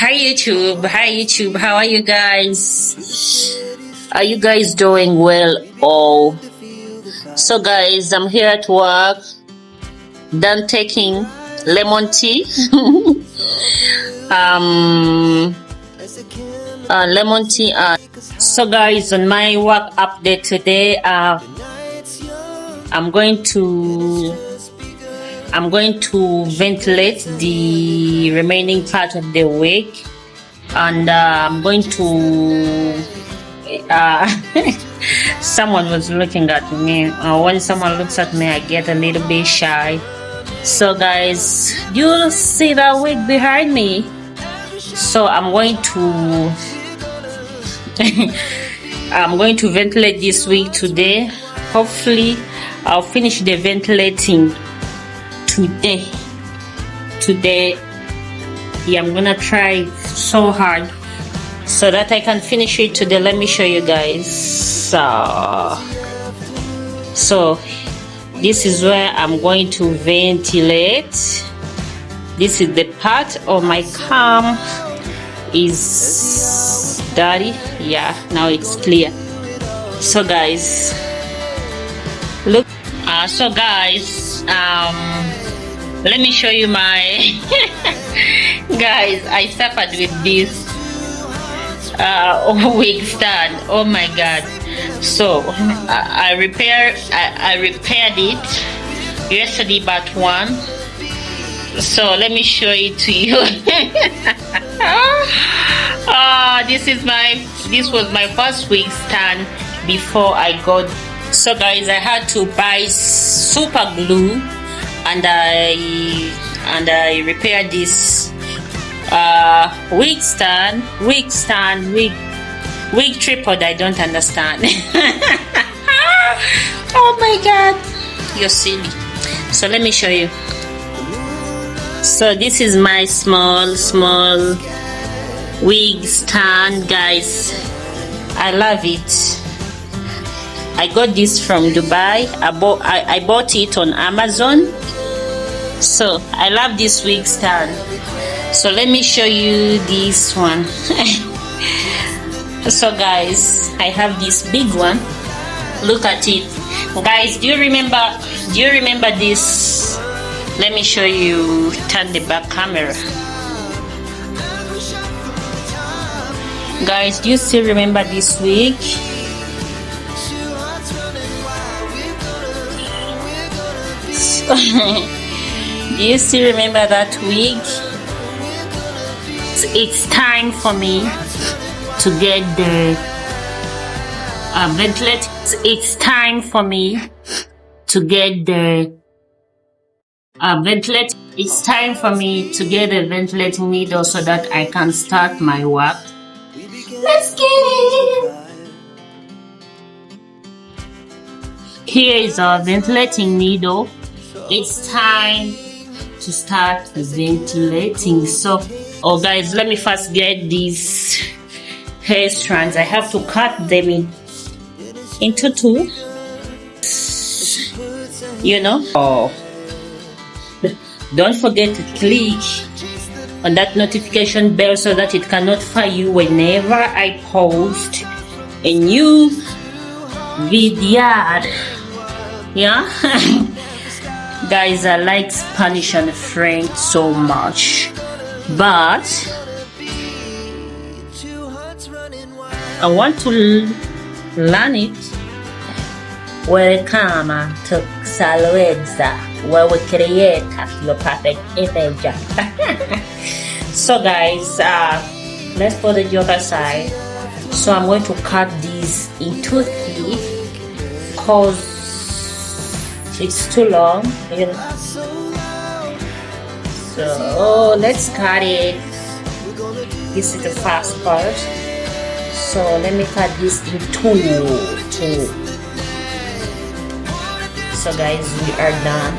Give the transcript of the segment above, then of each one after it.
Hi YouTube, how are you guys? Are you guys doing well? Oh, so guys, I'm here at work, done taking lemon tea. Lemon tea. So guys, on my work update today, I'm going to ventilate the remaining part of the week, and I'm going to someone was looking at me. When someone looks at me, I get a little bit shy. So guys, you'll see that wig behind me. So I'm going to ventilate this wig today. Hopefully I'll finish the ventilating today. Yeah, I'm gonna try so hard so that I can finish it today. Let me show you guys. So this is where I'm going to ventilate. This is the part of my comb is dirty. Yeah, now it's clear. So guys, look. So guys, let me show you my guys, I suffered with this wig stand. Oh my god. So I repaired it yesterday but one. So let me show it to you. This was my first wig stand before I got. So guys, I had to buy super glue, and I repaired this wig tripod. I don't understand. Oh my god, you're silly. So let me show you. So this is my small wig stand, guys. I love it. I got this from Dubai. I bought it on Amazon. So I love this wig stand. So let me show you this one. So guys, I have this big one. Look at it, guys. Do you remember this? Let me show you. Turn the back camera. Guys, do you still remember this wig? Do you still remember that wig? It's time for me to get the ventilate. It's time for me to get the ventilate. It's time for me to get a ventilating needle so that I can start my work. Let's get it. Here is our ventilating needle. It's time to start ventilating. So, oh guys, let me first get these hair strands. I have to cut them into two. You know. Oh, don't forget to click on that notification bell so that it can notify you whenever I post a new video. Yeah. Guys, I like Spanish and French so much, but I want to learn it. Welcome to Salweza, where we create your perfect image. So guys, let's put the other side. So I'm going to cut these into three because it's too long, you know. So let's cut it. This is the first part. So let me cut this in two. So guys, we are done.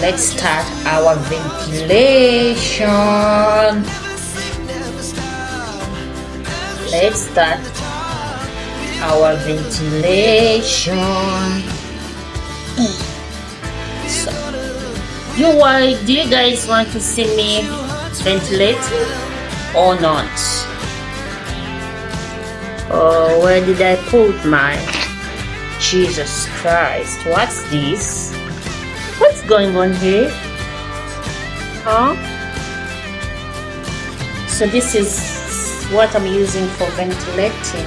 Let's start our ventilation. Let's start our ventilation. So, do you guys want to see me ventilating or not? Oh, where did I put my Jesus Christ? What's this? What's going on here? Huh? So this is what I'm using for ventilating.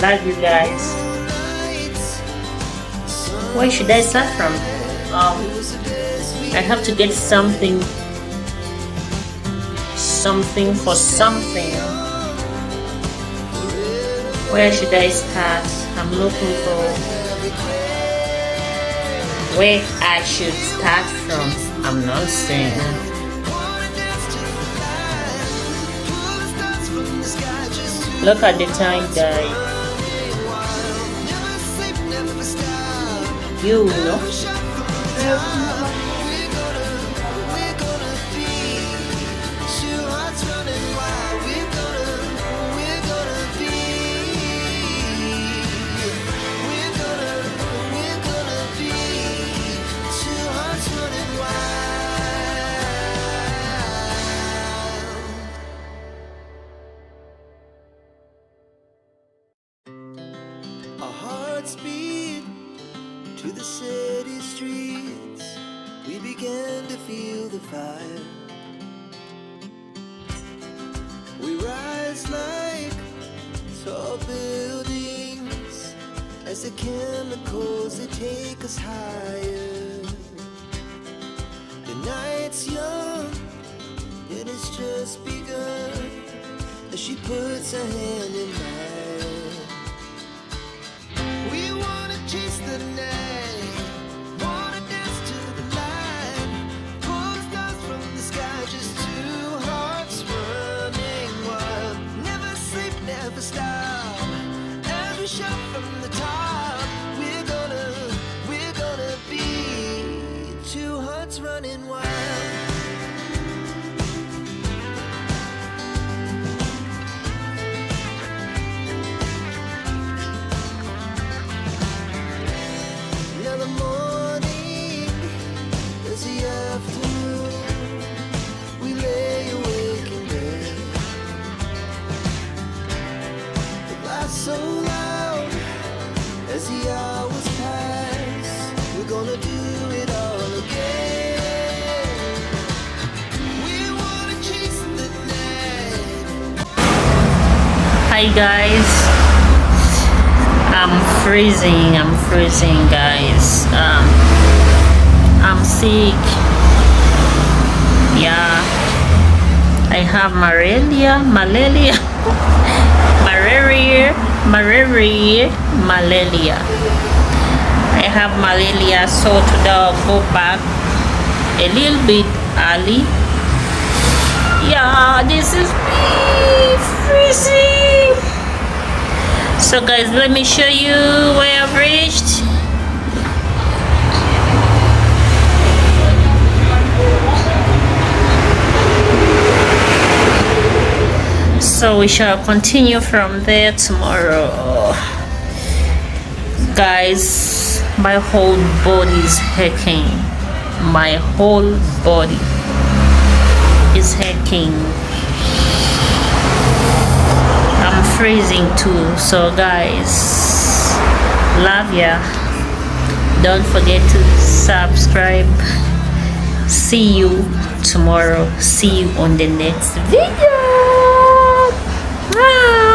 Love you guys. Where should I start from? I have to get something for something. Where should I start? I'm looking for where I should start from. I'm not saying. Look at the time, guys. You know. Speed to the city streets, we began to feel the fire. We rise like tall buildings as the chemicals they take us higher. The night's young, it has just begun as she puts her hand in mine. Chase the night, wanna dance to the light, pull the stars from the sky, just two hearts running wild. Never sleep, never stop, as we shout from the top. We're gonna be two hearts running wild. So loud as the hours pass, we're gonna do it all again. We wanna chase the night. Hi guys, I'm freezing guys. I'm sick. Yeah, I have malaria. I have malaria, so today I'll go back a little bit early. Yeah, this is me freezing. So guys, let me show you where I've reached. So we shall continue from there tomorrow. Guys, my whole body is aching. My whole body is aching. I'm freezing too. So guys, love ya. Don't forget to subscribe. See you tomorrow. See you on the next video. Bye.